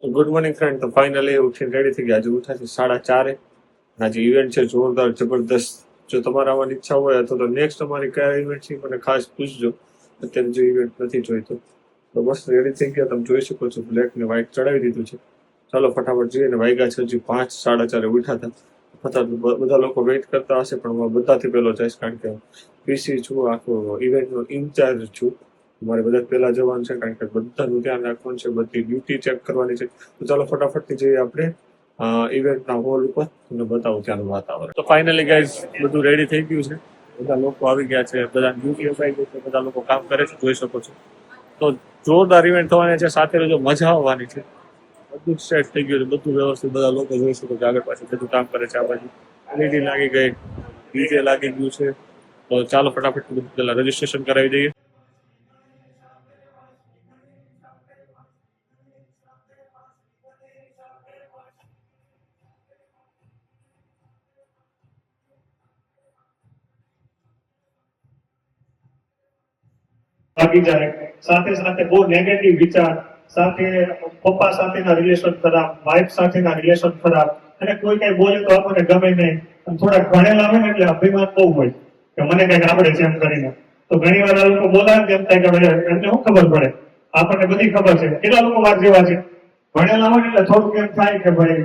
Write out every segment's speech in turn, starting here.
Good morning friend. તો finally ઉઠીને ready થઈ ગયા. આજે ઉઠ્યા છે 4:30. આજે ઇવેન્ટ છે જોરદાર જબરદસ્ત. જો તમારે આવવાની ઈચ્છા હોય અથવા તો નેક્સ્ટ અમારી કયા ઇવેન્ટ છે મને ખાસ પૂછજો. અત્યારે જો ઇવેન્ટ નથી જોઈતો તો બસ રેડી થઈ ગયા. તમે જોઈ શકો છો બ્લેક ને વ્હાઈટ ચડાવી દીધું છે. ચાલો ફટાફટ જઈએ. ને વાગ્યા છે હજી 5, 4:30 ઉઠ્યા હતા. બધા લોકો વેઇટ કરતા હશે પણ હું બધાથી પહેલો જઈશ કારણ કે પીસી છું, આખો ઇવેન્ટનો ઇન્ચાર્જ છું. મારે બધા પહેલા જવાનું છે કારણ કે બધાનું ધ્યાન રાખવાનું છે, બધી ડ્યુટી ચેક કરવાની છે. તો ચાલો ફટાફટથી જઈએ આપણે ઇવેન્ટના હોલ ઉપર તમને બતાવું ત્યાંનું વાતાવરણ. તો ફાઇનલી ગાઈઝ બધું રેડી થઈ ગયું છે. બધા લોકો આવી ગયા છે, બધા ડ્યુટી અપાઈ ગઈ છે, બધા લોકો કામ કરે છે, જોઈ શકો છો. તો જોરદાર ઇવેન્ટ થવાની છે, સાથે જો મજા આવવાની છે. બધું સેટ થઈ ગયું છે, બધું વ્યવસ્થિત, બધા લોકો જોઈ શકો છો આગળ પાછળ બધું કામ કરે છે. આ બાજુ એલઈડી લાગી ગઈ, ડીજે લાગી ગયું છે. તો ચાલો ફટાફટ બધું પહેલા રજીસ્ટ્રેશન કરાવી દઈએ. ભાગી જાય, સાથે સાથે બહુ નેગેટિવ વિચાર, સાથે પપ્પા સાથેના રિલેશન ખરાબ, વાઇફ સાથેના રિલેશન ખરાબ, અને કોઈ કઈ બોલે તો આપણને ગમે નહીં. અને થોડા ભણેલા હોય ને એટલે અભિમાન બહુ હોય કે મને કઈક આવડે છે એમ કરીને. તો ઘણી વાર આ લોકો બોલાવે એમ થાય કે એમને શું ખબર પડે, આપણને બધી ખબર છે. કેટલા લોકો વાર જેવા છે ભણેલા હોય એટલે થોડુંક એમ થાય કે ભાઈ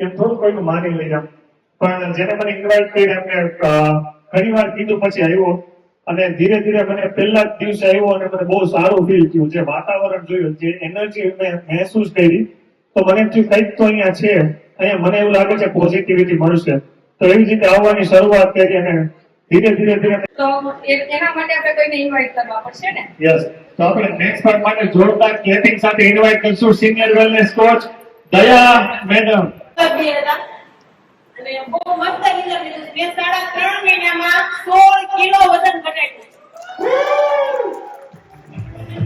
એમ થોડું કોઈનું માની લઈ આમ. પણ જેને મને ઇન્વાઇટ કરી એમને ઘણી વાર કીધું પછી આવ્યો અને ધીરે ધીરે મને પહેલા જ દિવસે આવ્યો અને મને બહુ સારું ફીલ થયું. જે વાતાવરણ જોયું, જે એનર્જી મેં મહેસૂસ કરી, તો મને એમ થયું કંઈક તો અહીંયા છે. અહીંયા મને એવું લાગે છે પોઝિટિવિટી મળશે. તો એવી રીતે આવવાની શરૂઆત કરી અને ધીરે ધીરે તો એના માટે આપણે કોઈને ઇન્વાઇટ કરવા પડશે ને. યસ, તો આપણે નેક્સ્ટ પાર્ટ માટે જોરદાર ક્લેપિંગ સાથે ઇન્વાઇટ કરશું સિનિયર વેલનેસ કોચ દયા મેડમ. અને બહુ મસ્ત રિઝલ્ટ લીધું છે. મેં 3.5 મહિનામાં 16 કિલો વજન ઘટાડ્યું.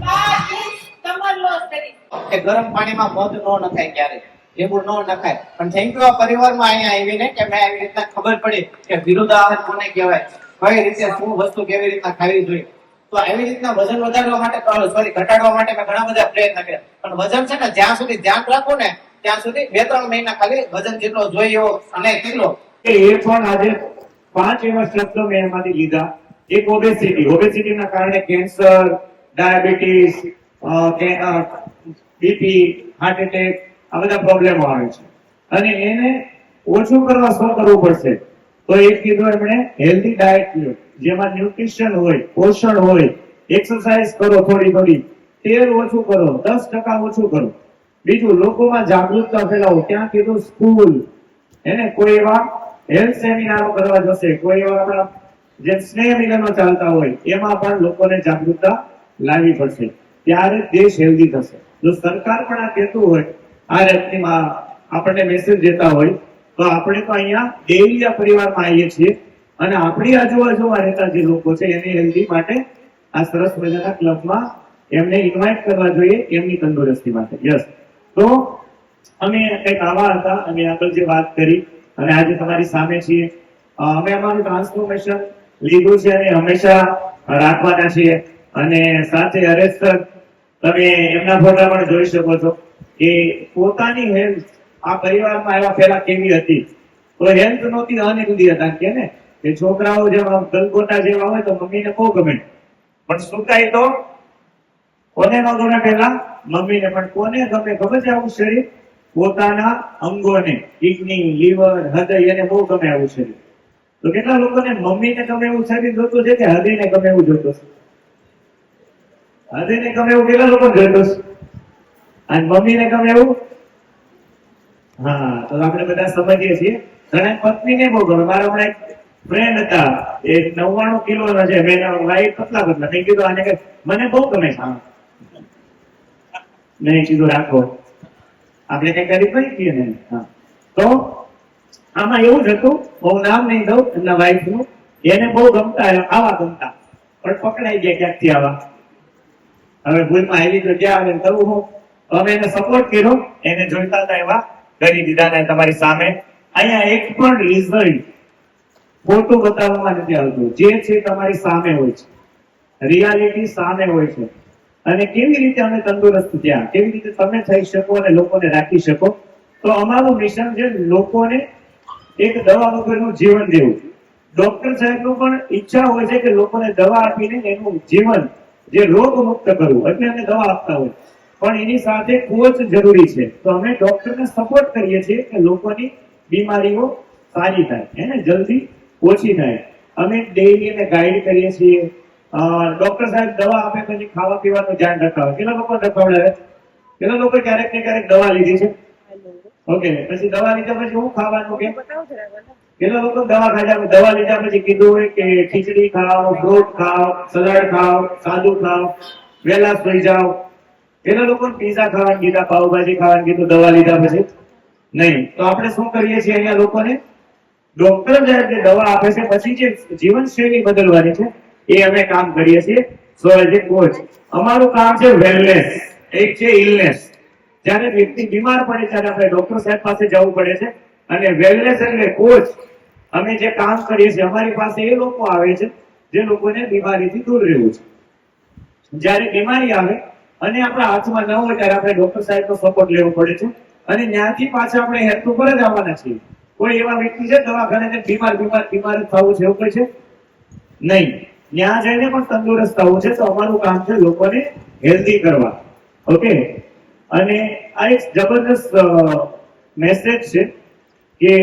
5 ઇંચ કમર લોસ કરી. કે ગરમ પાણીમાં મધ નો નખાય, ક્યારે લીંબુ નો નખાય. પણ થેન્ક યુ આ પરિવારમાં અહીંયા આવીને કે મેં આવી રીતના ખબર પડી કે વિરુદ્ધાહાર કોને કહેવાય, કઈ રીતે શું વસ્તુ કેવી રીતના ખાવી જોઈએ. તો આવી રીતના વજન વધારવા માટે, ઘટાડવા માટે મેં ઘણા બધા પ્રયત્ન કર્યા. પણ વજન છે ને જ્યાં સુધી ધ્યાન રાખો ને ત્યાં સુધી 2-3 મહિના ખાલી વજન જેટલો જોઈએ અને કેટલો એ પણ આજે 5 એવા શબ્દો મેં એમાંથી લીધા. એક ઓબેસિટીના કારણે cancer, diabetes, BP, heart attack આ બધા પ્રોબ્લેમો આવે છે અને એને ઓછું કરવા શું કરવું પડશે? તો એક કીધું એમણે હેલ્ધી ડાયટ લ્યો, જેમાં ન્યુટ્રિશન હોય, પોષણ હોય, એક્સરસાઇઝ કરો, થોડી તેલ ઓછું કરો, 10% ઓછું કરો. બીજું લોકોમાં જાગૃતતા ફેલાવો. ત્યાં કીધું સ્કૂલ એને કોઈ એવા હેલ્થ સેમિનારો કરવા જશે, કોઈ એવા આપણા જે સ્નેહ મિલનો ચાલતા હોય એમાં પણ લોકોને જાગૃતતા લાવવી પડશે. ત્યારે દેશ હેલ્ધી થશે. જો સરકાર પણ આ કહેતું હોય, આ રેપનીમાં આપણને મેસેજ દેતા હોય, તો આપણે તો અહીંયા ડેલી આ પરિવારમાં આવીએ છીએ અને આપણી આજુબાજુમાં રહેતા જે લોકો છે એને હેલ્ધી માટે આ સરસ મજાના ક્લબમાં એમને ઇન્વાઇટ કરવા જોઈએ એમની તંદુરસ્તી માટે. યસ, તો અમે કંઈક આવા હતા અને આગળ જે વાત કરી અને આજે તમારી સામે છીએ. અમે અમારું ટ્રાન્સફોર્મેશન લીધું છે અને હંમેશા રાખવાના છીએ. અને સાથે હરેશ સર, તમે એમના ફોટા પણ જોઈ શકો છો કે પોતાની હેલ્થ આ પરિવારમાં આવ્યા પહેલા કેવી હતી. તો હેલ્થ નહોતી, અનહેલ્ધી હતા કે ને કે છોકરાઓ જેવા ગલગોટા જેવા હોય તો મમ્મીને બહુ ગમે, પણ સુકાય તો કોને ન ગમે? પહેલા મમ્મીને. પણ કોને ગમે ખબર છે આવું શરીર? પોતાના અંગોને, કિડની, લીવર, હૃદય, એને બહુ ગમે આવું શરીર. તો કેટલા લોકોને મમ્મીને ગમે એવું શરીર જોતું છે કે હૃદયને ગમે એવું જોતું છે? હૃદયને ગમે એવું કેટલા લોકો જોતું છે અને મમ્મીને ગમે એવું? હા, તો આપણે બધા સમજીએ છીએ. ઘણા પત્નીને બહુ ગમે. મારા હમણાં એક ફ્રેન્ડ હતા, એ 99 કિલોના છે, મેં વાઈટ પતલા મેં કીધું આને કે મને બહુ ગમે છે. મેં કીધું રાખો, આપણે કઈ કરી પડી ને. હા, તો આમાં એવું જ હતું, હું નામ નહીં દઉં એમના વાઈફ નું, એને બહુ ગમતા આવા ગમતા, પણ પકડાઈ ગયા ક્યાંકથી આવા. હવે ભૂલમાં આવી તો ક્યાં આવે કરવું હું? અમે એને સપોર્ટ કર્યો, એને જોઈતા હતા એવા કરી દીધા ને તમારી સામે. અહીંયા એક પણ રિઝલ્ટ ખોટું બતાવવામાં નથી આવતું. જે છે તમારી સામે હોય છે, રિયાલિટી સામે હોય છે. અને કેવી રીતે અમે તંદુરસ્ત થયા, કેવી રીતે તમે થઈ શકો અને લોકોને રાખી શકો. તો અમારું મિશન છે લોકોને એક દવા વગરનું જીવન દેવું. ડોક્ટર સાહેબનું પણ ઈચ્છા હોય છે કે લોકોને દવા આપીને એનું જીવન જે રોગ મુક્ત કરવું, એટલે અમે દવા આપતા હોય, પણ એની સાથે કોચ જરૂરી છે. તો અમે ડોક્ટરને સપોર્ટ કરીએ છીએ કે લોકોની બીમારીઓ સારી થાય, એને જલ્દી ઓછી થાય. અમે ડેઈલી એને ગાઈડ કરીએ છીએ. ડોક્ટર સાહેબ દવા આપે પછી ખાવા પીવાનું ધ્યાન રખાવે. કેટલા લોકો રખાવડાવે? કેટલા લોકો ક્યારેક ને ક્યારેક દવા લીધી છે? ઓકે, પછી દવા લીધા પછી શું ખાવાનું કે કેટલા લોકો દવા ખાધા, દવા લીધા પછી કીધું હોય કે ખીચડી ખાઓ, ફ્રૂટ ખાઓ, સલાડ ખાઓ, સાદું ખાઓ, વહેલા સુઈ જાઓ. કેટલા લોકો પીઝા ખાવાનું કીધા, પાવભાજી ખાવાનું કીધું દવા લીધા પછી? નહીં. તો આપણે શું કરીએ છીએ અહીંયા લોકોને? ડોક્ટર જે દવા આપે છે પછી જે જીવનશૈલી બદલવાની છે એ અમે કામ કરીએ છીએ. સો એઝ એ કોચ અમારું કામ છે વેલનેસ, એક છે ઇલનેસ. જ્યારે વ્યક્તિ બીમાર પડે ત્યારે આપણે ડોક્ટર સાહેબ પાસે જવું પડે છે, અને વેલનેસ એટલે કોચ. અમે જે કામ કરીએ છીએ અમારી પાસે એ લોકો આવે છે જે લોકોને બીમારીથી દૂર રહેવું છે. જ્યારે બીમારી આવે અને આપણા હાથમાં ન હોય ત્યારે આપણે ડોક્ટર સાહેબનો સપોર્ટ લેવો પડે છે, અને ત્યાંથી પાછા આપણે હેલ્થ ઉપર જ આવવાના છીએ. કોઈ એવા વ્યક્તિ છે દવાખાને બીમાર જ થવું છે એવું કોઈ છે નહીં. ત્યાં જઈને પણ તંદુરસ્ત થવું છે. તો અમારું કામ છે લોકોને હેલ્ધી કરવા. ઓકે, અને આ એક જબરદસ્ત મેસેજ છે કે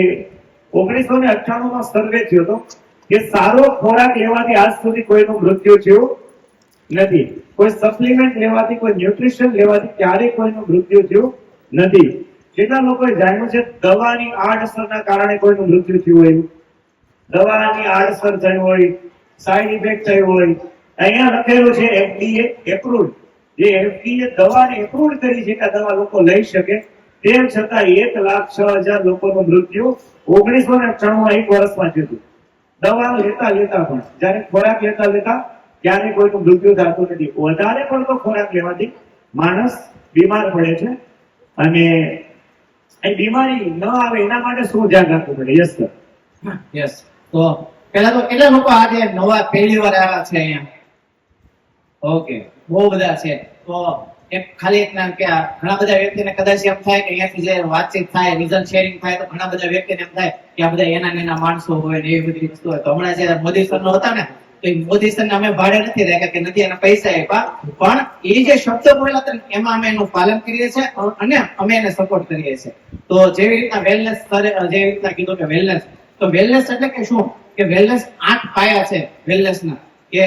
1998 સર્વે થયો હતો કે સારો ખોરાક લેવાથી આજ સુધી કોઈનું મૃત્યુ થયું નથી. કોઈ સપ્લિમેન્ટ લેવાથી, કોઈ ન્યુટ્રિશન લેવાથી ક્યારેય કોઈનું મૃત્યુ થયું નથી. કેટલા લોકોએ જાણ્યું છે દવાની આડઅસરના કારણે કોઈનું મૃત્યુ થયું હોય? દવાની આડઅસર થઈ હોય, સાઈડ ઇફેક્ટ થઈ હોય. અહીંયા લખેલું છે FDA એપ્રુવડ. જે FDA દવાને એપ્રુવ કરી છે કે આ દવા લોકો લઈ શકે, તેમ છતાં 1,06,000 લોકોનું મૃત્યુ 1998 એક વર્ષમાં થયું. દવા લેતા પણ, જ્યારે ખોરાક લેતા ક્યારે કોઈનું મૃત્યુ થતું નથી. વધારે પડતો ખોરાક લેવાથી માણસ બીમાર પડે છે, અને એ બીમારી ન આવે એના માટે શું ધ્યાન રાખવું પડે? Yes sir. યસ. તો પેલા તો કેટલા લોકો આજે નવા પહેલી વાર આવ્યા છે અહીંયા? ઓકે, બહુ બધા છે. તો એક ખાલી એક નામ કે ઘણા બધા વ્યક્તિને કદાચ એમ થાય કે અહીંયાથી જે વાતચીત થાય, રિઝલ્ટ શેરિંગ થાય, તો ઘણા બધા વ્યક્તિને એમ થાય કે આ બધા એના માણસો હોય ને એવી બધી વસ્તુ હોય. તો હમણાં જે મોદી સર નો હતા ને, તો એ મોદી સર ને અમે ભાડે નથી રાખ્યા કે નથી એના પૈસા આપ્યા, પણ એ જે શબ્દ બોલ્યા હતા એમાં અમે એનું પાલન કરીએ છીએ અને અમે એને સપોર્ટ કરીએ છીએ. તો જેવી રીતના વેલનેસ સર જેવી રીતના કીધું કે વેલનેસ, તો વેલનેસ એટલે કે શું? કે વેલનેસ 8 પાયા છે વેલનેસના. કે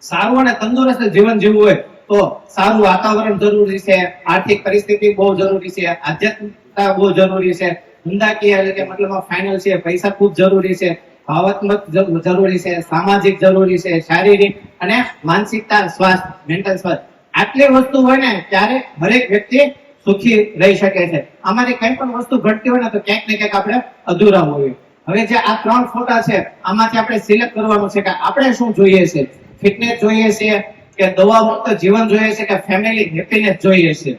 સારું અને તંદુરસ્ત જીવન જીવવું હોય તો સારું વાતાવરણ જરૂરી છે, આર્થિક પરિસ્થિતિ બહુ જરૂરી છે, આધ્યાત્મિકતા બહુ જરૂરી છે, ધંધાકીય એટલે કે મતલબ ફાઇનલ છે, પૈસા ખૂબ જરૂરી છે, ભાવાત્મક જરૂરી છે, સામાજિક જરૂરી છે, શારીરિક અને માનસિકતા સ્વાસ્થ્ય, મેન્ટલ સ્વાસ્થ્ય. આટલી વસ્તુ હોય ને ત્યારે દરેક વ્યક્તિ સુખી રહી શકે છે. આમાંથી કઈ પણ વસ્તુ ઘટતી હોય ને તો ક્યાંક ને ક્યાંક આપણે અધૂરા હોઈએ. હવે જે આ 3 ફોટા છે આમાંથી આપણે સિલેક્ટ કરવાનું છે કે આપણે શું જોઈએ છે. ફિટનેસ જોઈએ છે કે દવા મુક્ત જીવન જોઈએ છે કે ફેમિલી હેપીનેસ જોઈએ છે?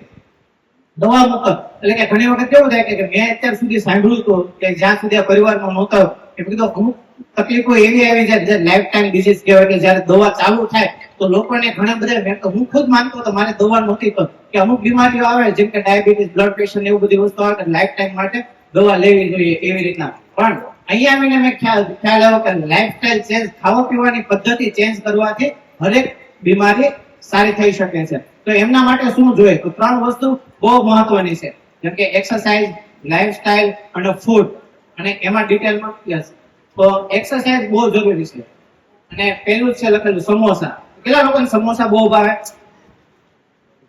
દવા મુક્ત એટલે કે ઘણી વખત કેવું થાય કે મેં અત્યાર સુધી સાંભળ્યું હતું કે જ્યાં સુધી આ પરિવારમાં નહોતો એ કીધું અમુક તકલીફો એવી આવી જાય જે લાઈફ ટાઈમ ડિઝીઝ કહેવાય કે જ્યારે દવા ચાલુ થાય તો લોકોને ઘણા બધા, હું ખુદ માનતો હતો મારે દવા નહોતી તો કે અમુક બીમારીઓ આવે જેમ કે ડાયાબિટીસ, બ્લડ પ્રેશર એવું બધી વસ્તુ આવે કે લાઈફ ટાઈમ માટે દવા લેવી જોઈએ એવી રીતના. પણ અહીંયા આવીને મેં ખ્યાલ આવ્યો કે લાઈફસ્ટાઈલ ચેન્જ, ખાવા પીવાની પદ્ધતિ ચેન્જ કરવાથી હરેક બીમારી સારી થઈ શકે છે. તો એમના માટે શું જોઈએ? તો 3 વસ્તુ બહુ મહત્વની છે, જેમ કે એક્સરસાઇઝ, લાઈફસ્ટાઈલ અને ફૂડ. અને એમાં ડિટેલમાં યસ, તો એક્સરસાઇઝ બહુ જરૂરી છે. અને પહેલું છે લખેલું સમોસા. કેટલા લોકોને સમોસા બહુ ભાવે?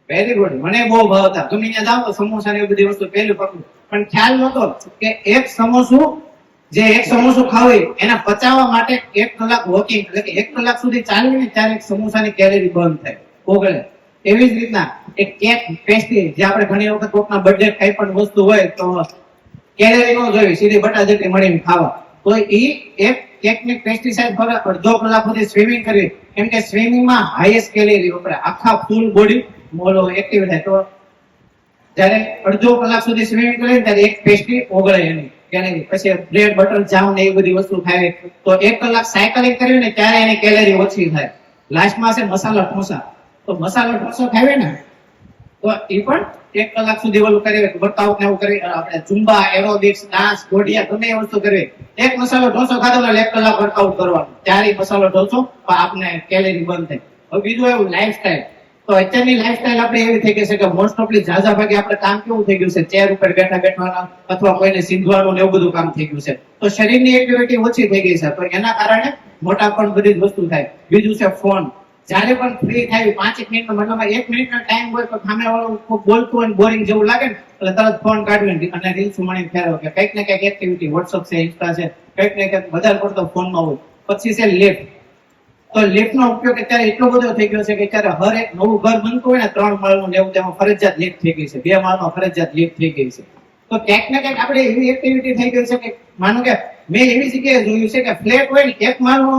Very good. મને બહુ ભાવતા. તમે અહીંયા જાઓ તો સમોસા ને એ બધી વસ્તુ પહેલું પકડું. પણ ખ્યાલ નહોતો કે એક સમોસું ખાવું એના પચાવવા માટે 1 કલાક વોકિંગ એટલે કે 1 કલાક સુધી ચાલીને ત્યારે એક સમોસાની કેલરી બર્ન થાય, ઓગળે. એવી જ રીતના એક કેક, પેસ્ટ્રી, જે આપણે ઘણી વખત કોકના બર્થડે કઈ પણ વસ્તુ હોય તો કેલરી નો જોઈએ, સીધી બટાજટી મળીને ખાવા. તો ઈ એક કેકની પેસ્ટ્રી સાઈઝ પર અડધો કલાક સુધી સ્વિમિંગ કરવી, કેમ કે સ્વિમિંગમાં હાઈએસ્ટ કેલરી વપરાય, આખા ફૂલ બોડી મોલો એક્ટિવ થાય. તો જ્યારે અડધો કલાક સુધી સ્વિમિંગ કરીએ ત્યારે એક પેસ્ટ્રી ઓગળે એની કેલરી. પછી બ્રેડ, બટર, જામ ને એ બધી વસ્તુ ખાવી તો 1 કલાક સાયકલિંગ કરવી ને ત્યારે એની કેલરી ઓછી થાય. લાસ્ટમાં છે મસાલા ઢોસા. તો મસાલો ઢોસો ખાવે ને તો એ પણ 1 કલાક સુધી ઓલું કરી વર્કઆઉટ ને એવું કરી આપણે ઝુંબા એરોબિક્સ ડાન્સ ગોડિયા ગમે એ વસ્તુ કરવી. એક મસાલો ઢોસો ખાધો એટલે 1 કલાક વર્કઆઉટ કરવાનું, ત્યારે ઈ મસાલો ઢોસો આપને કેલેરી બંધ થાય. હવે બીજું એવું લાઈફસ્ટાઈલ, તો અત્યારની લાઈફસ્ટાઈલ આપણે એવી થઈ ગઈ છે કે મોસ્ટ ઓફલી ઝાઝા ભાગે આપણે કામ કેવું થઈ ગયું છે, ચેર ઉપર બેઠા બેઠવાના અથવા કોઈને સીધવાનું ને એવું બધું કામ થઈ ગયું છે. તો શરીરની એક્ટિવિટી ઓછી થઈ ગઈ છે, તો એના કારણે મોટાપણ બધી જ વસ્તુ થાય. બીજું છે ફોન. જ્યારે પણ ફ્રી થાય 5 મિનિટનો મતલબ 1 મિનિટનો ટાઈમ હોય તો સામે વાળો બોલતું હોય બોરિંગ જેવું લાગે ને એટલે તરત ફોન કાઢવી અને રીલ્સ મણી ફેરવો કે કંઈક ને કંઈક એક્ટિવિટી, વોટ્સઅપ છે, ઇન્સ્ટા છે, કંઈક ને કંઈક વધારે પડતો ફોનમાં હોય. પછી છે લિફ્ટ. તો લિફ્ટ નો ઉપયોગ અત્યારે એટલો બધો થઈ ગયો છે કે અત્યારે હર એક નવું ઘર બનતું હોય ને 3 માળનું ને એવું તેમાં ફરજિયાત લિફ્ટ થઈ ગઈ છે, 2 માળમાં ફરજિયાત લિફ્ટ થઈ ગઈ છે. તો ક્યાંક ને ક્યાંક આપણે એવી એક્ટિવિટી થઈ ગઈ છે કે માનો કે મેં એવી જગ્યાએ જોયું છે કે ફ્લેટ હોય ને 1 માળનો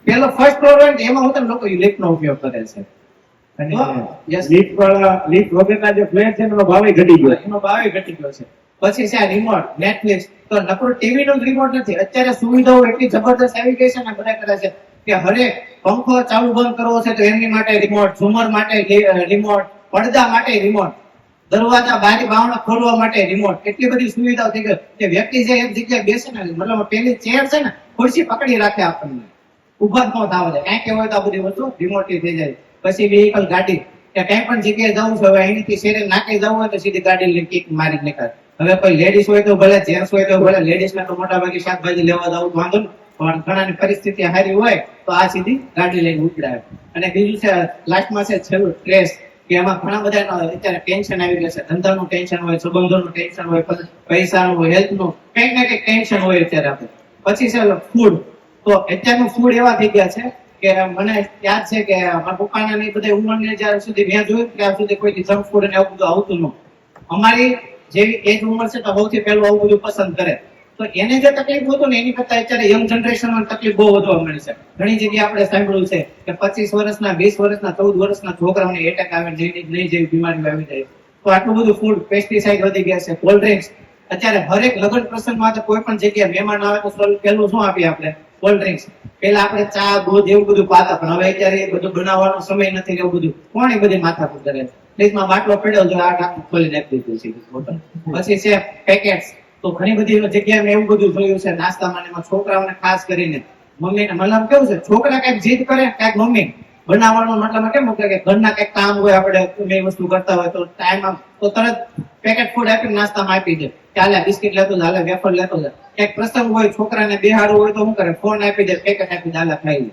પેલો ફર્સ્ટ ફ્લોર હોય ને એમાં હું લોકો લિફ્ટ નો ઉપયોગ કરે છે. અને Yes. લીફ્ટ વગરના જે ફ્લેટ છે એનો ભાવ ઘટી ગયો. એનો ભાવ ઘટી ગયો છે. પછી છે રિમોટ, નેટફ્લિક્સ. તો નકરું ટીવી નો રિમોટ નથી, અત્યારે સુવિધાઓ એટલી જબરદસ્ત આવી ગઈ છે ને બધા કરે છે કે હરેક પંખો ચાલુ બંધ કરવો છે તો એમની માટે રિમોટ, ઝુમર માટે રિમોટ, પડદા માટે રિમોટ, દરવાજા બારી બાવણા ખોલવા માટે રિમોટ. એટલી બધી સુવિધાઓ થઈ ગઈ કે વ્યક્તિ જે એક જગ્યાએ બેસે ને મતલબ પેલી ચેર છે ને ખુરશી પકડી રાખે આપણને, ઉભા જ ન થવા દે. કાંઈક હોય તો આ બધી વસ્તુ રિમોટ થી થઈ જાય. પછી વ્હીકલ, ગાડી, કે કઈ પણ જગ્યાએ જવું છે હવે અહીંથી શેરે નાકે જવું હોય તો સીધી ગાડી લઈને કિક મારી નીકળે. હવે કોઈ લેડીઝ હોય તો ભલે, જેન્ટ્સ હોય તો ભલે. લેડીઝ ને તો મોટા ભાગે શાકભાજી લેવા જવું વાંધો નહીં, પણ ઘણાની પરિસ્થિતિ સારી હોય તો આ સીધી ગાડી લઈને ઉપડાવે. અને બીજું છે લાસ્ટમાં છે છેલ્લું સ્ટ્રેસ, કે એમાં ઘણા બધા અત્યારે ટેન્શન આવી ગયા છે. ધંધાનું ટેન્શન હોય, સંબંધોનું ટેન્શન હોય, પૈસાનું હોય, હેલ્થનું કંઈક ને કંઈક ટેન્શન હોય અત્યારે આપણે. પછી છે ફૂડ. તો અત્યારનું ફૂડ એવા થઈ ગયા છે કે મને યાદ છે કે મારા પપ્પાના ને બધા ઉંમરને જ્યાં સુધી મેં જોયું ત્યાં સુધી કોઈ જંક ફૂડ ને આવું બધું આવતું ન. અમારી જેવી એજ ઉંમર છે તો સૌથી પહેલું આવું બધું પસંદ કરે. તો એને જે તકલીફ હતું ને એની કરતા અત્યારે યંગ જનરેશનમાં તકલીફ બહુ વધવા મળી છે. ઘણી જગ્યાએ આપણે સાંભળ્યું છે કે 25 વર્ષના, 20 વર્ષના, 14 વર્ષના છોકરાઓને એટેક આવે, નહીં જેવી બીમારીઓ આવી જાય. તો આટલું બધું ફૂડ, પેસ્ટિસાઇડ વધી ગયા છે, કોલ્ડ ડ્રિંક્સ. અત્યારે હરેક લગ્ન પ્રસંગમાં કોઈ પણ જગ્યાએ મહેમાન આવે તો પહેલું શું આપીએ આપણે? Cold drinks. પેલા આપણે ચા, દૂધ એવું બધું પાતા, પણ હવે અત્યારે એ બધું બનાવવાનો સમય નથી. એવું બધું કોણ એ બધી માથાકૂટ કરે? ફ્રીજમાં બાટલો પડ્યો જો આ ટાંકું ખોલી નાખી દીધું છે બોટલ. પછી છે પેકેટ્સ. તો ઘણી બધી જગ્યાએ મેં એવું બધું જોયું છે નાસ્તામાં, એમાં છોકરાઓને ખાસ કરીને મમ્મીને મતલબ કેવું છે, છોકરા કઈક જીદ કરે કઈક મમ્મી બનાવવાનો મતલબ કેમ કે ઘરના કઈક કામ હોય, આપણે એ વસ્તુ કરતા હોય તો ટાઈમ તો તરત પેકેટ ફૂડ આપીને નાસ્તામાં આપી દે કે હાલે બિસ્કિટ લેતો જાય, હાલે વેફર લેતો જાય. કઈક પ્રસંગ હોય, છોકરાને બેહાડવું હોય તો શું કરે? ફોન આપી દે, પેકેટ આપી દે, હાલે ખાઈ લે.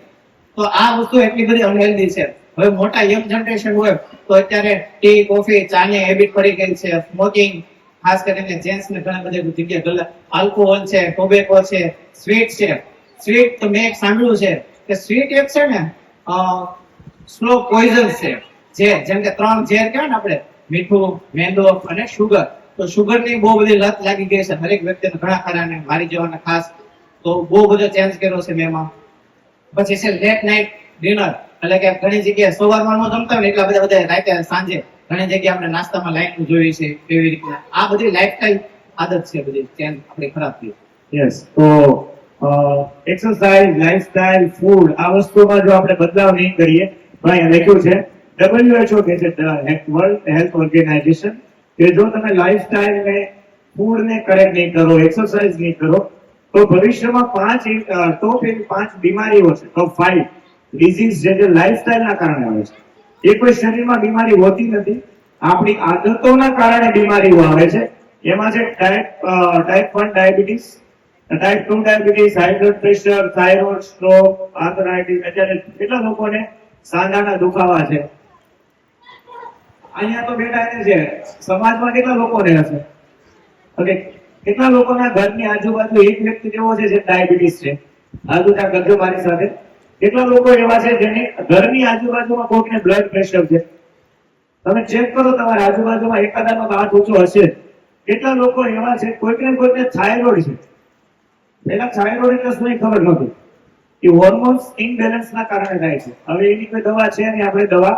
તો આ વસ્તુ એટલી બધી અનહેલ્ધી છે. હવે મોટા યંગ જનરેશન હોય તો અત્યારે ટી, કોફી, ચાની હેબિટ પડી ગઈ છે. સ્મોકિંગ, ખાસ કરીને જેન્ટ્સ ને ઘણા બધા જગ્યાએ ગલા, આલ્કોહોલ છે, ટોબેકો છે, સ્વીટ છે. સ્વીટ તો મેં એક સાંભળ્યું છે કે સ્વીટ એક છે ને સ્લો પોઈઝન છે. જેમ કે 3 ઝેર કહેવાય ને આપણે, મીઠું, મેંદો અને શુગર. તો શુગર ની બહુ બધી લત લાગી ગઈ છે દરેક વ્યક્તિને, ઘણા ખરાને, મારી જેવાને ખાસ. તો બહુ બધો ચેન્જ કર્યો છે મેં એમાં. પછી છે લેટ નાઇટ ડિનર, એટલે કે ઘણી જગ્યાએ સવારમાં ન જમતા હોય ને એટલા બધા રાતે સાંજે ઘણી જગ્યાએ આપણે નાસ્તામાં લાઈન જોઈ છે. એવી રીતે આ બધી લાઈફસ્ટાઈલ આદત છે, બધી ચેન્જ આપણી ખરાબ થઈ. યસ. તો એક્સરસાઇઝ, લાઈફસ્ટાઈલ, ફૂડ, આ વસ્તુમાં જો આપણે બદલાવ નહીં કરીએ, ભાઈ લખ્યું છે WHO કે છે વર્લ્ડ હેલ્થ ઓર્ગેનાઇઝેશન કે જો તમે લાઈફસ્ટાઈલ ને ફૂડ ને કરેક્ટ નહીં કરો, એક્સરસાઇઝ નહીં કરો તો ભવિષ્યમાં 5 બીમારીઓ છે, ટોપ 5 ડિઝીઝ જે લાઈફસ્ટાઈલ ના કારણે આવે છે. એ કોઈ શરીરમાં બીમારી હોતી નથી, આપણી આદતોના કારણે બીમારીઓ આવે છે. એમાં છે type 1 diabetes, type 2 diabetes, high blood pressure, thyroid, stroke, arthritis. અત્યારે કેટલા લોકોને સાંધાના દુખાવા છે? અહીંયા તો બેઠા છે, સમાજમાં કેટલા લોકોને હશે? ઓકે, કેટલા લોકોના ઘરની આજુબાજુ એક વ્યક્તિ એવો છે જે ડાયાબિટીસ છે? આજુ ત્યાં કરજો મારી સાથે. કેટલા લોકો એવા છે જેની ઘરની આજુબાજુમાં કોઈકને બ્લડ પ્રેશર છે? તમે ચેક કરો તમારી આજુબાજુમાં એકાદાનો હાથ ઊંચો હશે. કેટલા લોકો એવા છે કોઈકને થાઇરોઇડ છે? પેલા થાઇરોઇડ એટલે શું ખબર નહોતી. એ હોર્મોન્સ ઇમ્બેલેન્સ ના કારણે થાય છે. હવે એની કોઈ દવા છે નહીં, આપણે દવા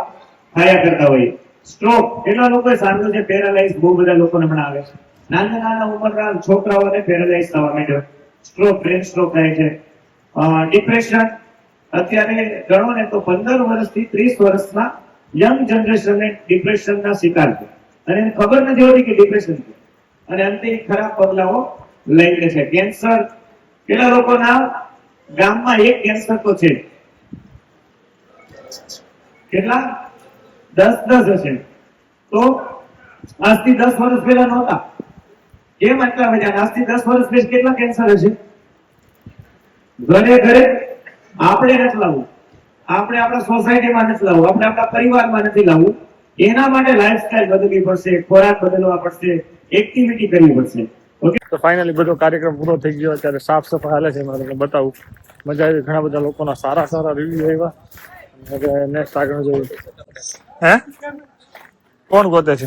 ખાયા કરતા હોઈએ. સ્ટ્રોક, કેટલા લોકોએ સાંભળ્યું છે? પેરાલાઇઝ બહુ બધા લોકોને પણ આવે છે. નાના ઉંમરના છોકરાઓને પેરાલાઇઝ થવા માંડ્યો, સ્ટ્રોક, બ્રેન સ્ટ્રોક થાય છે. ડિપ્રેશન, અત્યારે ગણો ને તો 15 વર્ષથી 30 વર્ષના યંગ જનરેશનને ડિપ્રેશનના શિકાર છે અને એને ખબર નથી હોતી કે ડિપ્રેશન છે અને અંતે એ ખરાબ પગલાઓ લઈ લે છે. કેન્સર, કેટલા લોકોના ગામમાં એક કેન્સર તો છે? કેટલા? 10 હશે. તો આજથી 10 વર્ષ પહેલા નહોતા. કેમ આટલા વધ્યા? આજથી 10 વર્ષ પહેલા કેટલા કેન્સર હશે? ઘરે ઘરે આપણે નથી લાવવું, આપણે આપણા સોસાયટીમાં નથી લાવવું, આપણે આપણા પરિવારમાં નથી લાવવું. એના માટે લાઈફસ્ટાઈલ બદલવી પડશે, ખોરાક બદલવા પડશે, એક્ટિવિટી કરવી પડશે. ઓકે, તો ફાઇનલી બધો કાર્યક્રમ પૂરો થઈ ગયો. અત્યારે સાફ સફાઈ હાલે છે. એમાં તમને બતાવું, મજા આવી. ઘણા બધા લોકોના સારા રિવ્યુ આવ્યા. હવે નેક્સ્ટ આગળ જોયું. હે કોણ ગોતે છે?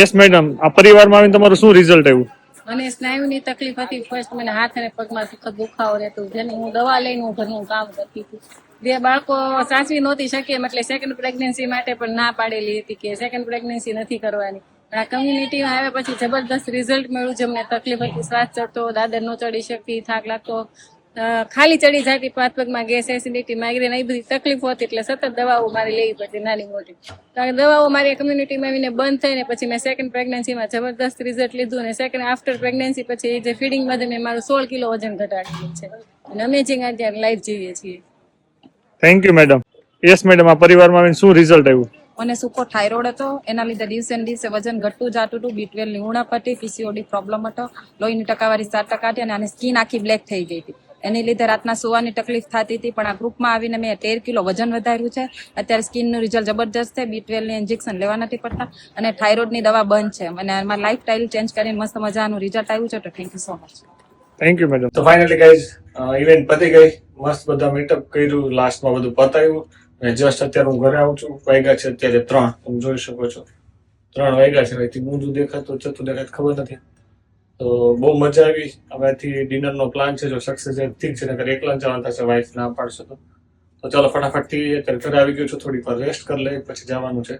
યસ મેડમ, આ પરિવારમાં આવીને તમારું શું રિઝલ્ટ આવ્યું? મને સ્નાયુની તકલીફ હતી. ફર્સ્ટ મને હાથ અને પગમાં સખત દુખાવો રહેતો, જેની હું દવા લઈને હું ઘરનું કામ કરતી હતી. 2 બાળકો સાચવી નહોતી શકી, એટલે સેકન્ડ પ્રેગ્નન્સી માટે પણ ના પાડેલી હતી કે સેકન્ડ પ્રેગ્નન્સી નથી કરવાની. પણ આ કમ્યુનિટીમાં આવ્યા પછી જબરદસ્ત રિઝલ્ટ મળ્યું. જેમને તકલીફ હતી, શ્વાસ ચડતો, દાદર ન ચડી શકતી, થાક લાગતો, ખાલી ચડી જતી, 5 પગમાં ગેસ, એસિડિટી, માઇગ્રેન, એ બધી તકલીફો હતી. એટલે સતત દવાઓ મારે લેવી પડતી, નાની મોટી. કારણ કે દવાઓ મારી કમ્યુનિટીમાં આવીને બંધ થઈને પછી મેં સેકન્ડ પ્રેગ્નન્સીમાં જબરદસ્ત રિઝલ્ટ લીધું અને સેકન્ડ આફ્ટર પ્રેગ્નન્સી પછી જે ફીડિંગ માંથી મેં મારું 16 કિલો વજન ઘટાડેલું છે અને અમેઝિંગ અત્યારે લાઈફ જીવીએ છીએ. Thank you madam. Yes madam, આ પરિવારમાં આવીને શું રિઝલ્ટ આવ્યું? મને સુપર થાઇરોઇડ હતો, એના લીધે દિવસે ને દિવસે વજન ઘટતું જતું હતું, B12 ની ઉણપ હતી, PCOD પ્રોબ્લેમ હતો, લોહીની ટકાવારી 7% હતી અને આની સ્કિન આખી બ્લેક થઈ ગઈ હતી. એની લીધે રાતના સુવાની તકલીફ થતી હતી. પણ આ ગ્રુપમાં આવીને મેં 13 કિલો વજન વધાર્યું છે. અત્યારે સ્કિનનું રિઝલ્ટ જબરજસ્ત છે. B12 ની ઇન્જેક્શન લેવા નથી પડતા અને થાઇરોઇડની દવા બંધ છે અને મારી લાઈફ સ્ટાઇલ ચેન્જ કરીને મસ્ત મજાનું રિઝલ્ટ આવ્યું છે. તો thank you so much. Thank you madam. તો ફાઇનલી ગાઈઝ ઇવેન્ટ પતી ગઈ. મસ્ત બધા મીટઅપ કર્યું, લાસ્ટમાં બધું પતાવ્યું અને જસ્ટ અત્યારે હું ઘરે આવું છું. વાગ્યા છે અત્યારે 3, તમે જોઈ શકો છો 3 વાગ્યા છે. અહીંથી ઊંધું દેખાતું ચતું દેખાતું ખબર નથી. તો બહુ મજા આવી. હવેથી ડિનરનો પ્લાન છે, જો સક્સેસ જાય ઠીક છે, નકર એકલા જવાનું થશે, વાઇફ ના પાડશે તો ચાલો ફટાફટથી અત્યારે ઘરે આવી ગયો છું. થોડીક વાર રેસ્ટ કરી લઈએ, પછી જવાનું છે